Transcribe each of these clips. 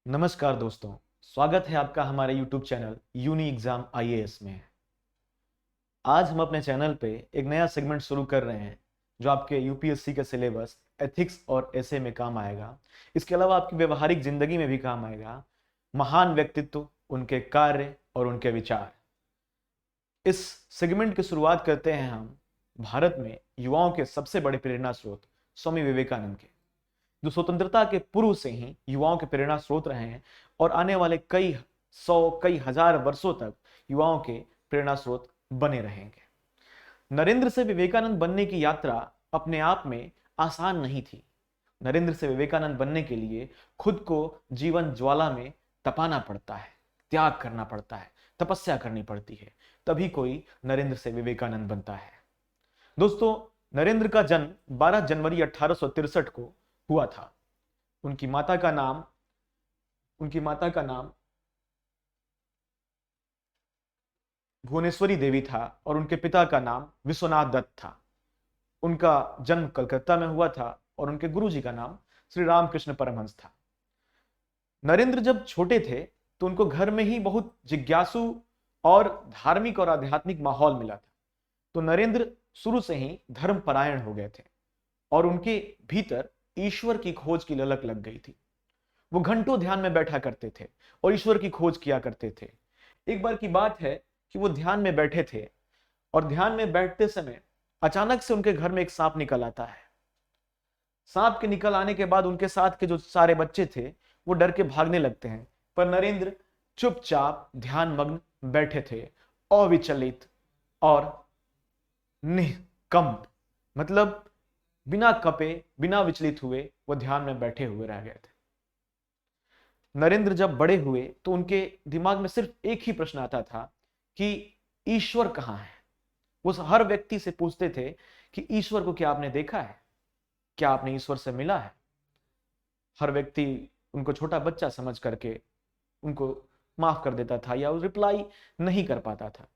नमस्कार दोस्तों, स्वागत है आपका हमारे YouTube channel uni exam IAS में। आज हम अपने चैनल पे एक नया सेगमेंट शुरू कर रहे हैं जो आपके यूपीएससी के सिलेबस एथिक्स और एसे में काम आएगा। इसके अलावा आपकी व्यवहारिक जिंदगी में भी काम आएगा। महान व्यक्तित्व, उनके कार्य और उनके विचार। इस सेगमेंट की शुरुआत करते हैं हम भारत में युवाओं के सबसे बड़े प्रेरणा स्रोत स्वामी विवेकानंद के, जो स्वतंत्रता के पूर्व से ही युवाओं के प्रेरणा स्रोत रहे हैं और आने वाले कई सौ कई हजार वर्षों तक युवाओं के प्रेरणा स्रोत बने रहेंगे। नरेंद्र से विवेकानंद बनने की यात्रा अपने आप में आसान नहीं थी। नरेंद्र से विवेकानंद बनने के लिए खुद को जीवन ज्वाला में तपाना पड़ता है, त्याग करना पड़ता है, तपस्या करनी पड़ती है, तभी कोई नरेंद्र से विवेकानंद बनता है। दोस्तों, नरेंद्र का जन्म 12 जनवरी 1863 को हुआ था। उनकी माता का नाम भुवनेश्वरी देवी था और उनके पिता का नाम विश्वनाथ दत्त था। उनका जन्म कलकत्ता में हुआ था और उनके गुरुजी का नाम श्री रामकृष्ण परमहंस था। नरेंद्र जब छोटे थे तो उनको घर में ही बहुत जिज्ञासु और धार्मिक और आध्यात्मिक माहौल मिला था। तो नरेंद्र शुरू से ही धर्म परायण हो गए थे और उनके भीतर ईश्वर की खोज की ललक लग गई थी। वो घंटों ध्यान में बैठा करते थे और ईश्वर की खोज किया करते थे। एक बार की बात है कि वो ध्यान में बैठे थे और ध्यान में बैठते समय अचानक से उनके घर में एक सांप निकल आता है। सांप के निकल आने के बाद उनके साथ के जो सारे बच्चे थे वो डर के भागने लगते हैं, पर नरेंद्र चुपचाप ध्यान मग्न बैठे थे, अविचलित और निष्कंप, मतलब बिना कपे बिना विचलित हुए वो ध्यान में बैठे हुए रह गए थे। नरेंद्र जब बड़े हुए तो उनके दिमाग में सिर्फ एक ही प्रश्न आता था कि ईश्वर कहाँ है। वो हर व्यक्ति से पूछते थे कि ईश्वर को क्या आपने देखा है, क्या आपने ईश्वर से मिला है। हर व्यक्ति उनको छोटा बच्चा समझ करके उनको माफ कर देता था या रिप्लाई नहीं कर पाता था।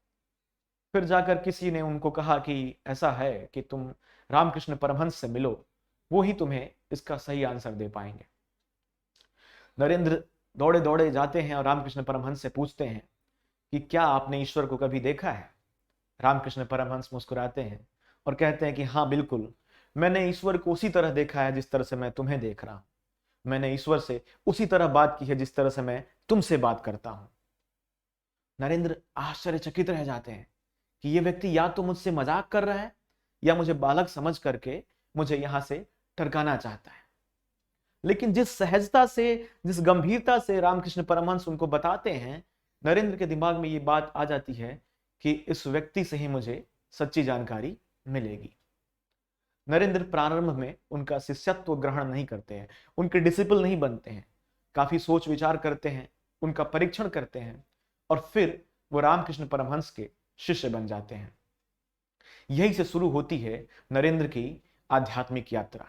फिर जाकर किसी ने उनको कहा कि ऐसा है कि तुम रामकृष्ण परमहंस से मिलो, वो ही तुम्हें इसका सही आंसर दे पाएंगे। नरेंद्र दौड़े दौड़े जाते हैं और रामकृष्ण परमहंस से पूछते हैं कि क्या आपने ईश्वर को कभी देखा है। रामकृष्ण परमहंस मुस्कुराते हैं और कहते हैं कि हाँ बिल्कुल, मैंने ईश्वर को उसी तरह देखा है जिस तरह से मैं तुम्हें देख रहा हूं। मैंने ईश्वर से उसी तरह बात की है जिस तरह से मैं तुमसे बात करता हूं। नरेंद्र आश्चर्यचकित रह जाते हैं कि ये व्यक्ति या तो मुझसे मजाक कर रहा है या मुझे बालक समझ करके मुझे यहां से टरकाना चाहता है। लेकिन जिस सहजता से, जिस गंभीरता से रामकृष्ण परमहंस उनको बताते हैं, नरेंद्र के दिमाग में ये बात आ जाती है कि इस व्यक्ति से ही मुझे सच्ची जानकारी मिलेगी। नरेंद्र प्रारंभ में उनका शिष्यत्व ग्रहण नहीं करते हैं, उनके डिसिपल नहीं बनते हैं, काफी सोच विचार करते हैं, उनका परीक्षण करते हैं और फिर वो रामकृष्ण परमहंस के शिष्य बन जाते हैं। यही से शुरू होती है नरेंद्र की आध्यात्मिक यात्रा।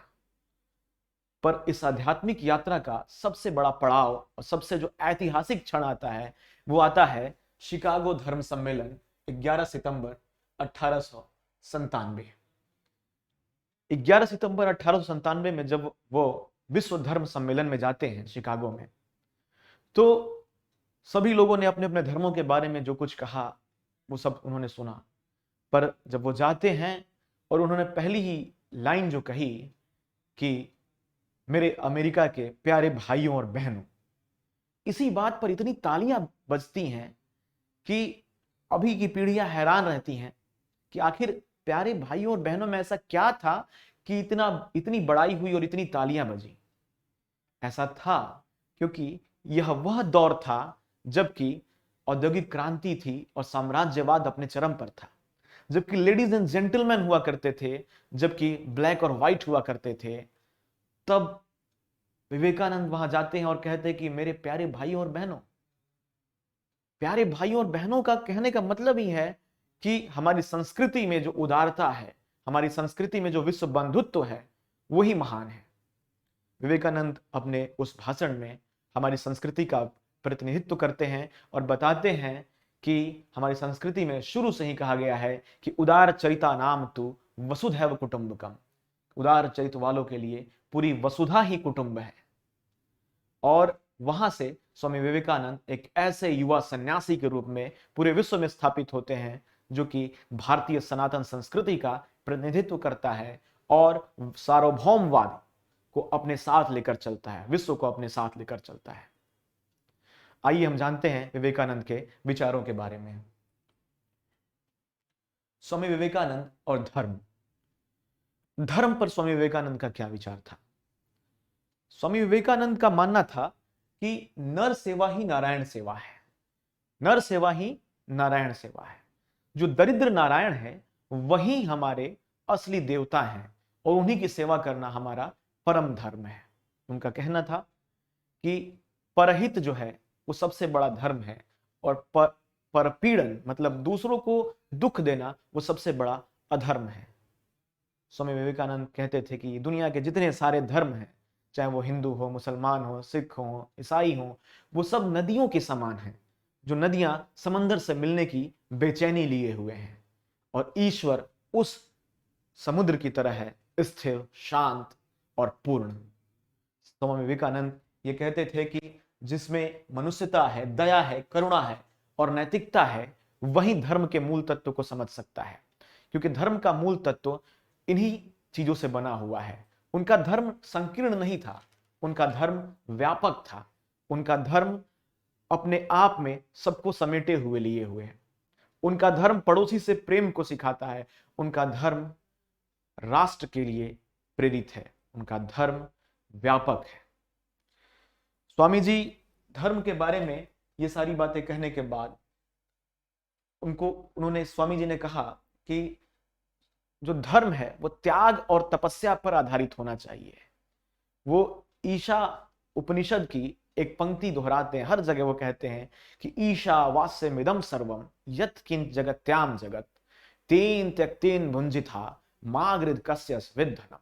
पर इस आध्यात्मिक यात्रा का सबसे बड़ा पड़ाव और सबसे जो ऐतिहासिक क्षण आता है वो आता है शिकागो धर्म सम्मेलन 11 सितंबर 1897। 11 सितंबर 1897 में जब वो विश्व धर्म सम्मेलन में जाते हैं शिकागो में, तो सभी लोगों ने अपने अपने धर्मों के बारे में जो कुछ कहा वो सब उन्होंने सुना। पर जब वो जाते हैं और उन्होंने पहली ही लाइन जो कही कि मेरे अमेरिका के प्यारे भाइयों और बहनों, इसी बात पर इतनी तालियां बजती हैं कि अभी की पीढ़ियां हैरान रहती हैं कि आखिर प्यारे भाइयों और बहनों में ऐसा क्या था कि इतनी बड़ाई हुई और इतनी तालियां बजी। ऐसा था क्योंकि यह वह दौर था जबकि औद्योगिक क्रांति थी और साम्राज्यवाद अपने चरम पर था, जबकि लेडीज एंड जेंटलमैन हुआ करते थे, जबकि ब्लैक और व्हाइट हुआ करते थे। तब विवेकानंद वहां जाते हैं और कहते हैं कि मेरे प्यारे भाइयों और बहनों। प्यारे भाइयों और बहनों का कहने का मतलब ही है कि हमारी संस्कृति में जो उदारता है, हमारी संस्कृति में जो विश्व बंधुत्व है, वही महान है। विवेकानंद अपने उस भाषण में हमारी संस्कृति का प्रतिनिधित्व करते हैं और बताते हैं कि हमारी संस्कृति में शुरू से ही कहा गया है कि उदार चरिता नाम तु वसुधैव कुटुंबकम। उदार चरित्र वालों के लिए पूरी वसुधा ही कुटुंब है। और वहां से स्वामी विवेकानंद एक ऐसे युवा सन्यासी के रूप में पूरे विश्व में स्थापित होते हैं जो कि भारतीय सनातन संस्कृति का प्रतिनिधित्व करता है और सार्वभौमवाद को अपने साथ लेकर चलता है, विश्व को अपने साथ लेकर चलता है। आइए हम जानते हैं विवेकानंद के विचारों के बारे में। स्वामी विवेकानंद और धर्म। धर्म पर स्वामी विवेकानंद का क्या विचार था? स्वामी विवेकानंद का मानना था कि नर सेवा ही नारायण सेवा है, नर सेवा ही नारायण सेवा है। जो दरिद्र नारायण है वही हमारे असली देवता हैं और उन्हीं की सेवा करना हमारा परम धर्म है। उनका कहना था कि परहित जो है वो सबसे बड़ा धर्म है और परपीड़न मतलब दूसरों को दुख देना वो सबसे बड़ा अधर्म है। स्वामी विवेकानंद कहते थे कि दुनिया के जितने सारे धर्म हैं, चाहे वो हिंदू हो, मुसलमान हो, सिख हो, ईसाई हो, वो सब नदियों के समान हैं, जो नदियां समंदर से मिलने की बेचैनी लिए हुए हैं, और ईश्वर उस समुद्र की तरह है, स्थिर, शांत और पूर्ण। स्वामी विवेकानंद ये कहते थे कि जिसमें मनुष्यता है, दया है, करुणा है और नैतिकता है, वही धर्म के मूल तत्व को समझ सकता है, क्योंकि धर्म का मूल तत्व इन्हीं चीजों से बना हुआ है। उनका धर्म संकीर्ण नहीं था, उनका धर्म व्यापक था, उनका धर्म अपने आप में सबको समेटे हुए लिए हुए है। उनका धर्म पड़ोसी से प्रेम को सिखाता है, उनका धर्म राष्ट्र के लिए प्रेरित है, उनका धर्म व्यापक है। स्वामी जी धर्म के बारे में ये सारी बातें कहने के बाद स्वामी जी ने कहा कि जो धर्म है वो त्याग और तपस्या पर आधारित होना चाहिए। वो ईशा उपनिषद की एक पंक्ति दोहराते हैं, हर जगह वो कहते हैं कि ईशा वास्यमिदं सर्वम यत् किंच जगत्याम जगत तेन त्यक्तेन भुंजिथा मागृद कस्यस विद्धनम।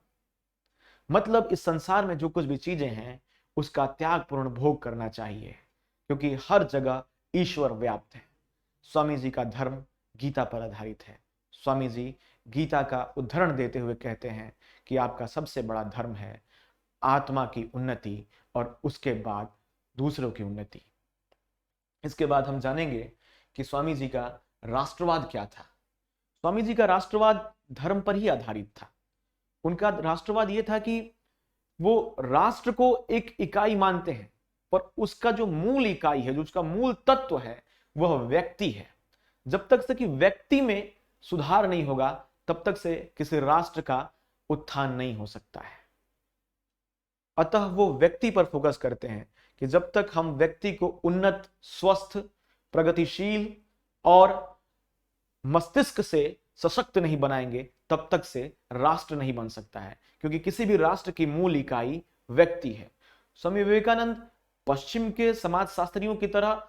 मतलब इस संसार में जो कुछ भी चीजें हैं उसका त्यागपूर्ण भोग करना चाहिए, क्योंकि हर जगह ईश्वर व्याप्त है। स्वामी जी का धर्म गीता पर आधारित है। स्वामी जी गीता का उदाहरण देते हुए कहते हैं कि आपका सबसे बड़ा धर्म है आत्मा की उन्नति और उसके बाद दूसरों की उन्नति। इसके बाद हम जानेंगे कि स्वामी जी का राष्ट्रवाद क्या था। स्वामी जी का राष्ट्रवाद धर्म पर ही आधारित था। उनका राष्ट्रवाद यह था कि वो राष्ट्र को एक इकाई मानते हैं, पर उसका जो मूल इकाई है, जो उसका मूल तत्व है, वह व्यक्ति है। जब तक से कि व्यक्ति में सुधार नहीं होगा तब तक से किसी राष्ट्र का उत्थान नहीं हो सकता है। अतः वो व्यक्ति पर फोकस करते हैं कि जब तक हम व्यक्ति को उन्नत, स्वस्थ, प्रगतिशील और मस्तिष्क से सशक्त नहीं बनाएंगे तब तक से राष्ट्र नहीं बन सकता है, क्योंकि किसी भी राष्ट्र की मूल इकाई व्यक्ति है। स्वामी विवेकानंद पश्चिम के समाज शास्त्रियों की तरह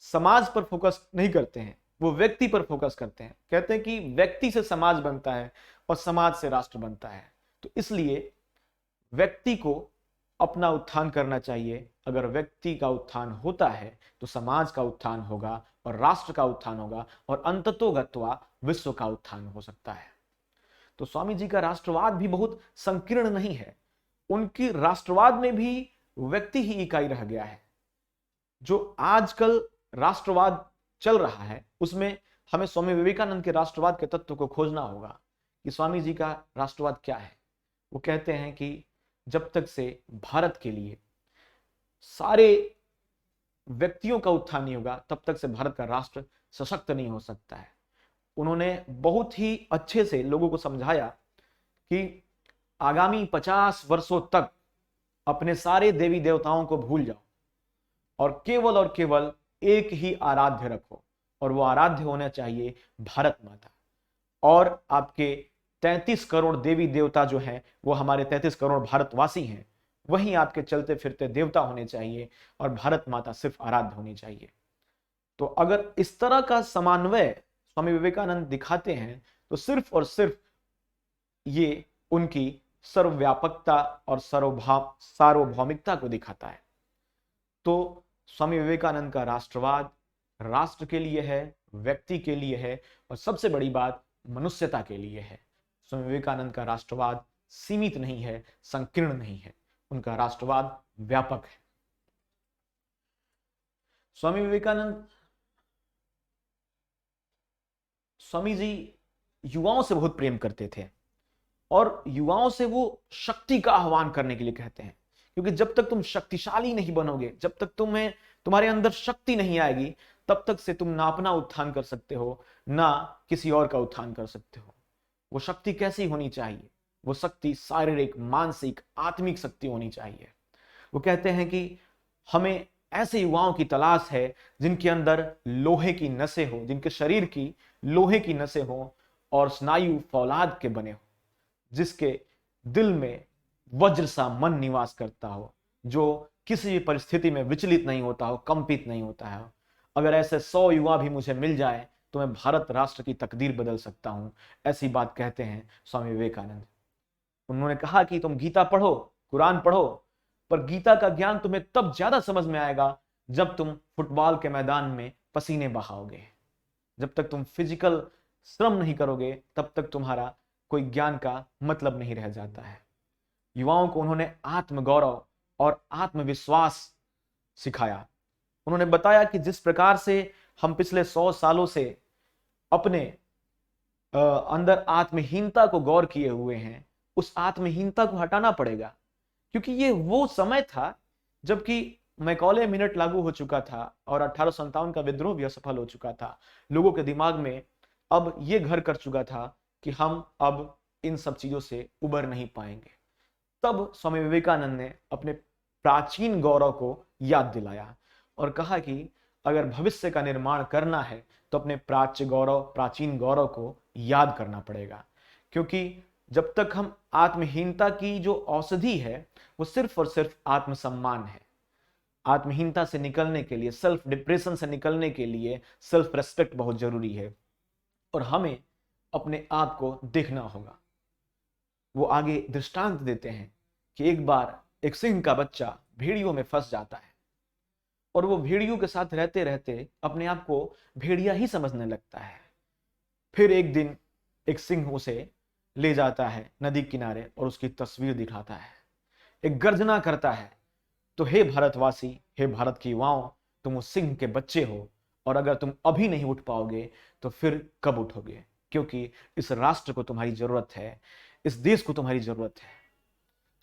समाज पर फोकस नहीं करते हैं, वो व्यक्ति पर फोकस करते हैं। कहते हैं कि व्यक्ति से समाज बनता है और समाज से राष्ट्र बनता है, तो इसलिए व्यक्ति को अपना उत्थान करना चाहिए। अगर व्यक्ति का उत्थान होता है तो समाज का उत्थान होगा और राष्ट्र का उत्थान होगा और अंततोगत्वा विश्व का उत्थान हो सकता है। तो स्वामी जी का राष्ट्रवाद भी बहुत संकीर्ण नहीं है। उनकी राष्ट्रवाद में भी व्यक्ति ही इकाई रह गया है। जो आजकल राष्ट्रवाद चल रहा है उसमें हमें स्वामी विवेकानंद के राष्ट्रवाद के तत्व को खोजना होगा कि स्वामी जी का राष्ट्रवाद क्या है। वो कहते हैं कि जब तक से भारत के लिए सारे व्यक्तियों का उत्थान नहीं होगा तब तक से भारत का राष्ट्र सशक्त नहीं हो सकता है। उन्होंने बहुत ही अच्छे से लोगों को समझाया कि आगामी 50 वर्षों तक अपने सारे देवी देवताओं को भूल जाओ और केवल एक ही आराध्य रखो, और वो आराध्य होना चाहिए भारत माता। और आपके 33 करोड़ देवी देवता जो हैं वो हमारे 33 करोड़ भारतवासी हैं, वही आपके चलते फिरते देवता होने चाहिए और भारत माता सिर्फ आराध्य होनी चाहिए। तो अगर इस तरह का समन्वय स्वामी विवेकानंद दिखाते हैं तो सिर्फ और सिर्फ ये उनकी सर्वव्यापकता और सार्वभौमिकता को दिखाता है। तो स्वामी विवेकानंद का राष्ट्रवाद राष्ट्र के लिए है, व्यक्ति के लिए है और सबसे बड़ी बात मनुष्यता के लिए है। स्वामी विवेकानंद का राष्ट्रवाद सीमित नहीं है, संकीर्ण नहीं है, उनका राष्ट्रवाद व्यापक है। स्वामी विवेकानंद, स्वामी जी युवाओं से बहुत प्रेम करते थे और युवाओं से वो शक्ति का आह्वान करने के लिए कहते हैं, क्योंकि जब तक तुम शक्तिशाली नहीं बनोगे, जब तक तुम्हारे अंदर शक्ति नहीं आएगी, तब तक से तुम ना अपना उत्थान कर सकते हो, ना किसी और का उत्थान कर सकते हो। वो शक्ति कैसी होनी चाहिए? वो शक्ति शारीरिक, मानसिक, आत्मिक शक्ति होनी चाहिए। वो कहते हैं कि हमें ऐसे युवाओं की तलाश है जिनके अंदर लोहे की नसें हो, जिनके शरीर की लोहे की नसें हो और स्नायु फौलाद के बने हो, जिसके दिल में वज्र सा मन निवास करता हो, जो किसी भी परिस्थिति में विचलित नहीं होता हो, कंपित नहीं होता है। अगर ऐसे 100 युवा भी मुझे मिल जाए तो मैं भारत राष्ट्र की तकदीर बदल सकता हूं। ऐसी बात कहते हैं स्वामी विवेकानंद। उन्होंने कहा कि तुम गीता पढ़ो, कुरान पढ़ो, पर गीता का ज्ञान तुम्हें तब ज्यादा समझ में आएगा जब तुम फुटबॉल के मैदान में पसीने बहाओगे। जब तक तुम फिजिकल श्रम नहीं करोगे, तब तक तुम्हारा कोई ज्ञान का मतलब नहीं रह जाता है। युवाओं को उन्होंने आत्मगौरव और आत्मविश्वास सिखाया। उन्होंने बताया कि जिस प्रकार से हम पिछले 100 सालों से अपने अंदर आत्महीनता को गौर किए हुए हैं, उस आत्महीनता को हटाना पड़ेगा, क्योंकि ये वो समय था जबकि मैकॉले मिनट लागू हो चुका था और 1857 का विद्रोह भी असफल हो चुका था। लोगों के दिमाग में अब ये घर कर चुका था कि हम अब इन सब चीजों से उबर नहीं पाएंगे। तब स्वामी विवेकानंद ने अपने प्राचीन गौरव को याद दिलाया और कहा कि अगर भविष्य का निर्माण करना है तो अपने प्राचीन गौरव को याद करना पड़ेगा, क्योंकि जब तक हम आत्महीनता की जो औषधि है वो सिर्फ और सिर्फ आत्मसम्मान है। आत्महीनता से निकलने के लिए, सेल्फ डिप्रेशन से निकलने के लिए सेल्फ रेस्पेक्ट बहुत जरूरी है और हमें अपने आप को देखना होगा। वो आगे दृष्टांत देते हैं कि एक बार एक सिंह का बच्चा भेड़ियों में फंस जाता है और वो भेड़ियों के साथ रहते रहते अपने आप को भेड़िया ही समझने लगता है। फिर एक दिन एक सिंह उसे ले जाता है नदी किनारे और उसकी तस्वीर दिखाता है, एक गर्जना करता है, तो हे भारतवासी, हे भारत के युवाओं, तुम उस सिंह के बच्चे हो और अगर तुम अभी नहीं उठ पाओगे तो फिर कब उठोगे, क्योंकि इस राष्ट्र को तुम्हारी जरूरत है, इस देश को तुम्हारी जरूरत है।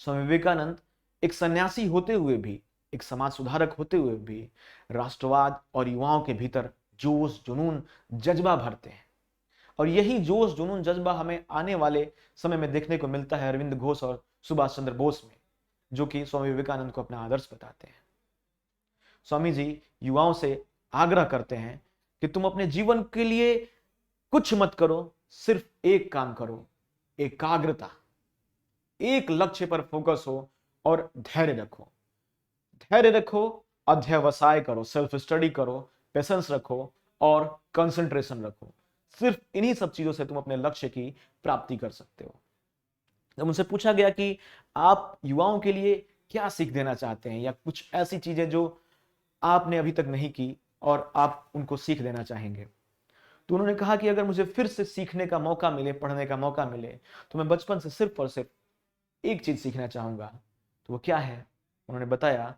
स्वामी विवेकानंद एक सन्यासी होते हुए भी, एक समाज सुधारक होते हुए भी राष्ट्रवाद और युवाओं के भीतर जोश, जुनून, जज्बा भरते हैं और यही जोश, जुनून, जज्बा हमें आने वाले समय में देखने को मिलता है अरविंद घोष और सुभाष चंद्र बोस में, जो कि स्वामी विवेकानंद को अपना आदर्श बताते हैं। स्वामी जी युवाओं से आग्रह करते हैं कि तुम अपने जीवन के लिए कुछ मत करो, सिर्फ एक काम करो, एकाग्रता, एक लक्ष्य पर फोकस हो और धैर्य रखो। धैर्य रखो, अध्यवसाय करो, सेल्फ स्टडी करो, पेशेंस रखो और कंसंट्रेशन रखो। सिर्फ इन्हीं सब चीजों से तुम अपने लक्ष्य की प्राप्ति कर सकते हो। जब उनसे पूछा गया कि आप युवाओं के लिए क्या सीख देना चाहते हैं या कुछ ऐसी चीजें जो आपने अभी तक नहीं की और आप उनको सीख देना चाहेंगे, तो उन्होंने कहा कि अगर मुझे फिर से सीखने का मौका मिले, पढ़ने का मौका मिले, तो मैं बचपन से सिर्फ और सिर्फ एक चीज सीखना चाहूंगा। तो वो क्या है? उन्होंने बताया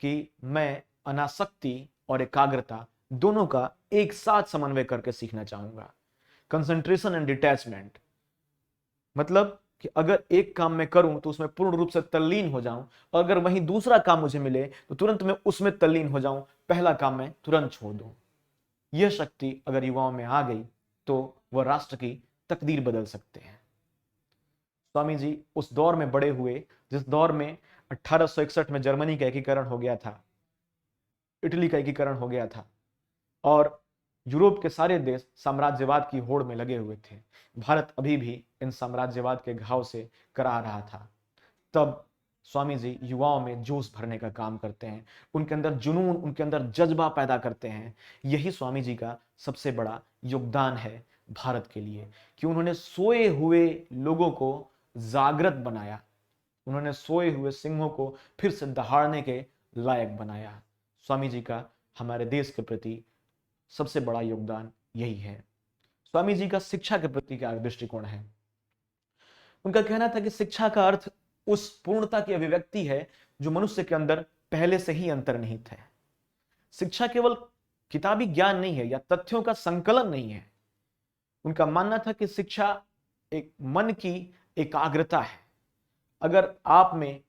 कि मैं अनासक्ति और एकाग्रता दोनों का एक साथ समन्वय करके सीखना चाहूंगा। कंसंट्रेशन एंड डिटैचमेंट, मतलब कि अगर एक काम मैं करूं तो उसमें पूर्ण रूप से तल्लीन हो जाऊं और अगर वहीं दूसरा काम मुझे मिले तो तुरंत मैं उसमें तल्लीन हो जाऊं, पहला काम मैं तुरंत छोड़ दूं। यह शक्ति अगर युवाओं में आ गई तो वह राष्ट्र की तकदीर बदल सकते हैं। स्वामी जी उस दौर में बड़े हुए जिस दौर में 1861 में जर्मनी का एकीकरण हो गया था, इटली का एकीकरण हो गया था और यूरोप के सारे देश साम्राज्यवाद की होड़ में लगे हुए थे। भारत अभी भी इन साम्राज्यवाद के घाव से करा रहा था। तब स्वामी जी युवाओं में जोश भरने का काम करते हैं, उनके अंदर जुनून, उनके अंदर जज्बा पैदा करते हैं। यही स्वामी जी का सबसे बड़ा योगदान है भारत के लिए कि उन्होंने सोए हुए लोगों को जागृत बनाया, उन्होंने सोए हुए सिंहों को फिर से दहाड़ने के लायक बनाया। स्वामी जी का हमारे देश के प्रति सबसे बड़ा योगदान यही है। स्वामी जी का शिक्षा के प्रति क्या दृष्टिकोण है? उनका कहना था कि शिक्षा का अर्थ उस पूर्णता की अभिव्यक्ति है जो मनुष्य के अंदर पहले से ही अंतर्निहित है। शिक्षा केवल किताबी ज्ञान नहीं है या तथ्यों का संकलन नहीं है। उनका मानना था कि शिक्षा एक मन की एकाग्रता है। अगर आप में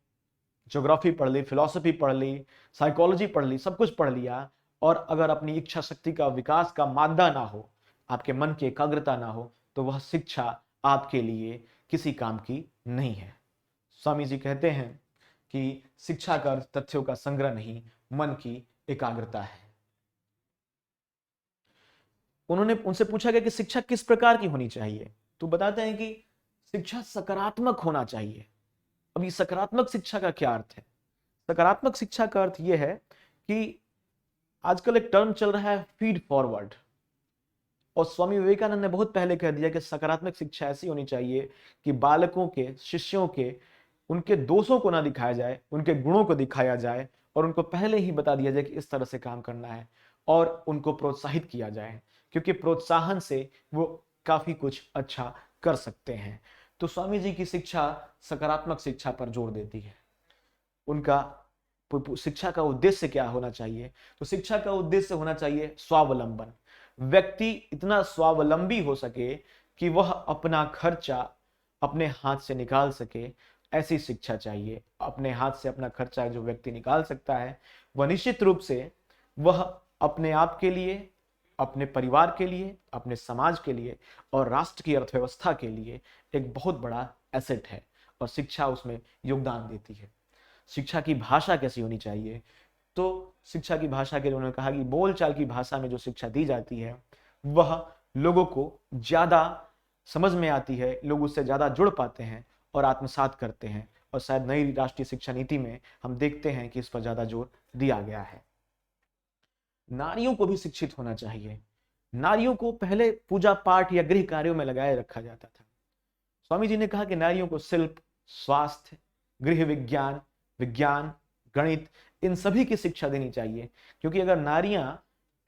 ज्योग्राफी पढ़ ली, फिलॉसफी पढ़ ली, साइकोलॉजी पढ़ ली, सब कुछ पढ़ लिया, और अगर अपनी इच्छा शक्ति का विकास का मादा ना हो, आपके मन की एकाग्रता ना हो, तो वह शिक्षा आपके लिए किसी काम की नहीं है। स्वामी जी कहते हैं कि शिक्षा का अर्थ तथ्यों का संग्रह नहीं, मन की एकाग्रता है। उन्होंने उनसे पूछा गया कि शिक्षा किस प्रकार की होनी चाहिए, तो बताते हैं कि शिक्षा सकारात्मक होना चाहिए। अब ये सकारात्मक शिक्षा का क्या अर्थ है? सकारात्मक शिक्षा का अर्थ यह है कि आजकल एक टर्म चल रहा है फीड फॉरवर्ड, और स्वामी विवेकानंद ने बहुत पहले कह दिया कि सकारात्मक शिक्षा ऐसी होनी चाहिए कि बालकों के, शिष्यों के, उनके दोषों को ना दिखाया जाए, उनके गुणों को दिखाया जाए, और उनको पहले ही बता दिया जाए कि इस तरह से काम करना है, और उनको प्रोत्साहित किया जाए, क्योंकि प्रोत्साहन से वो काफी कुछ अच्छा कर सकते हैं। तो स्वामी जी की शिक्षा सकारात्मक शिक्षा पर जोर देती है। उनका शिक्षा का उद्देश्य क्या होना चाहिए? तो शिक्षा का उद्देश्य होना चाहिए स्वावलंबन। व्यक्ति इतना स्वावलंबी हो सके कि वह अपना खर्चा अपने हाथ से निकाल सके, ऐसी शिक्षा चाहिए। अपने हाथ से अपना खर्चा जो व्यक्ति निकाल सकता है, वह निश्चित रूप से वह अपने आप के लिए, अपने परिवार के लिए, अपने समाज के लिए और राष्ट्र की अर्थव्यवस्था के लिए एक बहुत बड़ा एसेट है, और शिक्षा उसमें योगदान देती है। शिक्षा की भाषा कैसी होनी चाहिए? तो शिक्षा की भाषा के लिए उन्होंने कहा कि बोलचाल की भाषा में जो शिक्षा दी जाती है वह लोगों को ज्यादा समझ में आती है, लोग उससे ज्यादा जुड़ पाते हैं और आत्मसात करते हैं, और शायद नई राष्ट्रीय शिक्षा नीति में हम देखते हैं कि इस पर ज्यादा जोर दिया गया है। नारियों को भी शिक्षित होना चाहिए। नारियों को पहले पूजा पाठ या गृह कार्यों में लगाए रखा जाता था। स्वामी जी ने कहा कि नारियों को शिल्प, स्वास्थ्य, गृह विज्ञान, विज्ञान, गणित, इन सभी की शिक्षा देनी चाहिए, क्योंकि अगर नारियां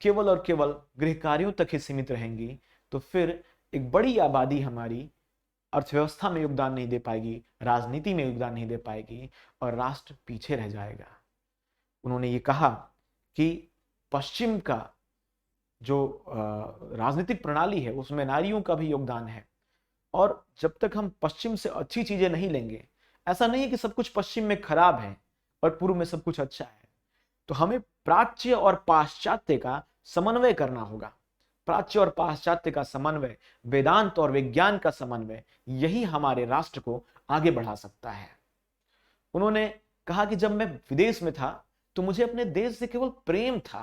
केवल और केवल गृह कार्यों तक ही सीमित रहेंगी तो फिर एक बड़ी आबादी हमारी अर्थव्यवस्था में योगदान नहीं दे पाएगी, राजनीति में योगदान नहीं दे पाएगी, और राष्ट्र पीछे रह जाएगा। उन्होंने ये कहा कि पश्चिम का जो राजनीतिक प्रणाली है उसमें नारियों का भी योगदान है, और जब तक हम पश्चिम से अच्छी चीजें नहीं लेंगे, ऐसा नहीं है कि सब कुछ पश्चिम में खराब है और पूर्व में सब कुछ अच्छा है, तो हमें प्राच्य और पाश्चात्य का समन्वय करना होगा। प्राच्य और पाश्चात्य का समन्वय, वेदांत और विज्ञान का समन्वय, यही हमारे राष्ट्र को आगे बढ़ा सकता है। उन्होंने कहा कि जब मैं विदेश में था तो मुझे अपने देश से केवल प्रेम था,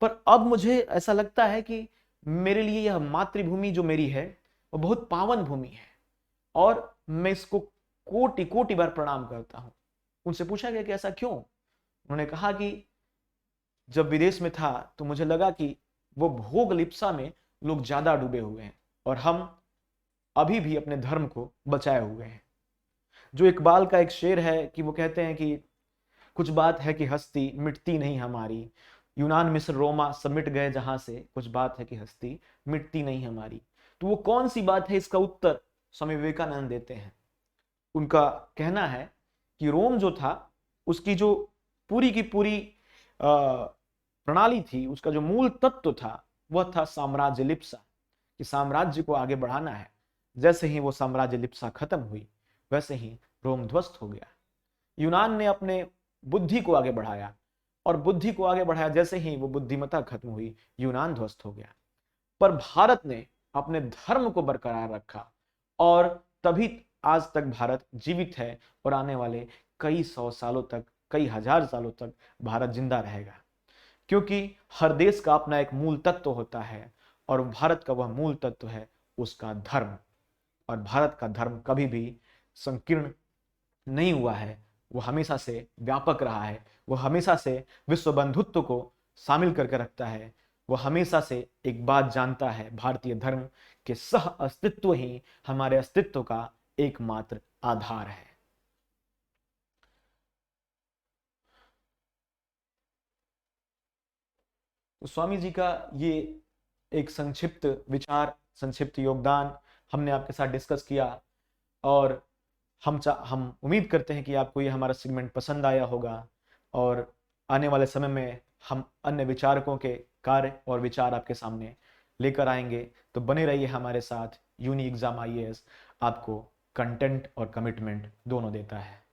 पर अब मुझे ऐसा लगता है कि मेरे लिए यह मातृभूमि जो मेरी है वो बहुत पावन भूमि है, और मैं इसको कोटि कोटि बार प्रणाम करता हूं। उनसे पूछा गया कि ऐसा क्यों? उन्होंने कहा कि जब विदेश में था तो मुझे लगा कि वो भोग लिप्सा में लोग ज्यादा डूबे हुए हैं, और हम अभी भी अपने धर्म को बचाए हुए हैं। जो इकबाल का एक शेर है कि वो कहते हैं कि कुछ बात है कि हस्ती मिटती नहीं हमारी, यूनान मिस्र रोमा सब मिट गए जहां से, कुछ बात है कि हस्ती मिटती नहीं हमारी। तो वो कौन सी बात है, इसका उत्तर स्वामी विवेकानंद देते हैं। उनका कहना है कि रोम जो था उसकी जो पूरी की पूरी प्रणाली थी, उसका जो मूल तत्व था वह था साम्राज्य लिप्सा, कि साम्राज्य को आगे बढ़ाना है। जैसे ही वो साम्राज्य लिप्सा खत्म हुई वैसे ही रोम ध्वस्त हो गया। यूनान ने अपने बुद्धि को आगे बढ़ाया, और बुद्धि को आगे बढ़ाया, जैसे ही वो बुद्धिमत्ता खत्म हुई यूनान ध्वस्त हो गया। पर भारत ने अपने धर्म को बरकरार रखा, और तभी आज तक भारत जीवित है, और आने वाले कई सौ सालों तक, कई हजार सालों तक भारत जिंदा रहेगा, क्योंकि हर देश का अपना एक मूल तत्व होता है, और भारत का वह मूल तत्व है उसका धर्म। और भारत का धर्म कभी भी संकीर्ण नहीं हुआ है, वो हमेशा से व्यापक रहा है, वो हमेशा से विश्व बंधुत्व को शामिल करके रखता है, वो हमेशा से एक बात जानता है, भारतीय धर्म के सह अस्तित्व ही हमारे अस्तित्व का एकमात्र आधार है। तो स्वामी जी का ये एक संक्षिप्त विचार, संक्षिप्त योगदान हमने आपके साथ डिस्कस किया, और हम उम्मीद करते हैं कि आपको ये हमारा सेगमेंट पसंद आया होगा, और आने वाले समय में हम अन्य विचारकों के कार्य और विचार आपके सामने लेकर आएंगे। तो बने रहिए हमारे साथ। यूनी एग्जाम IAS आपको कंटेंट और कमिटमेंट दोनों देता है।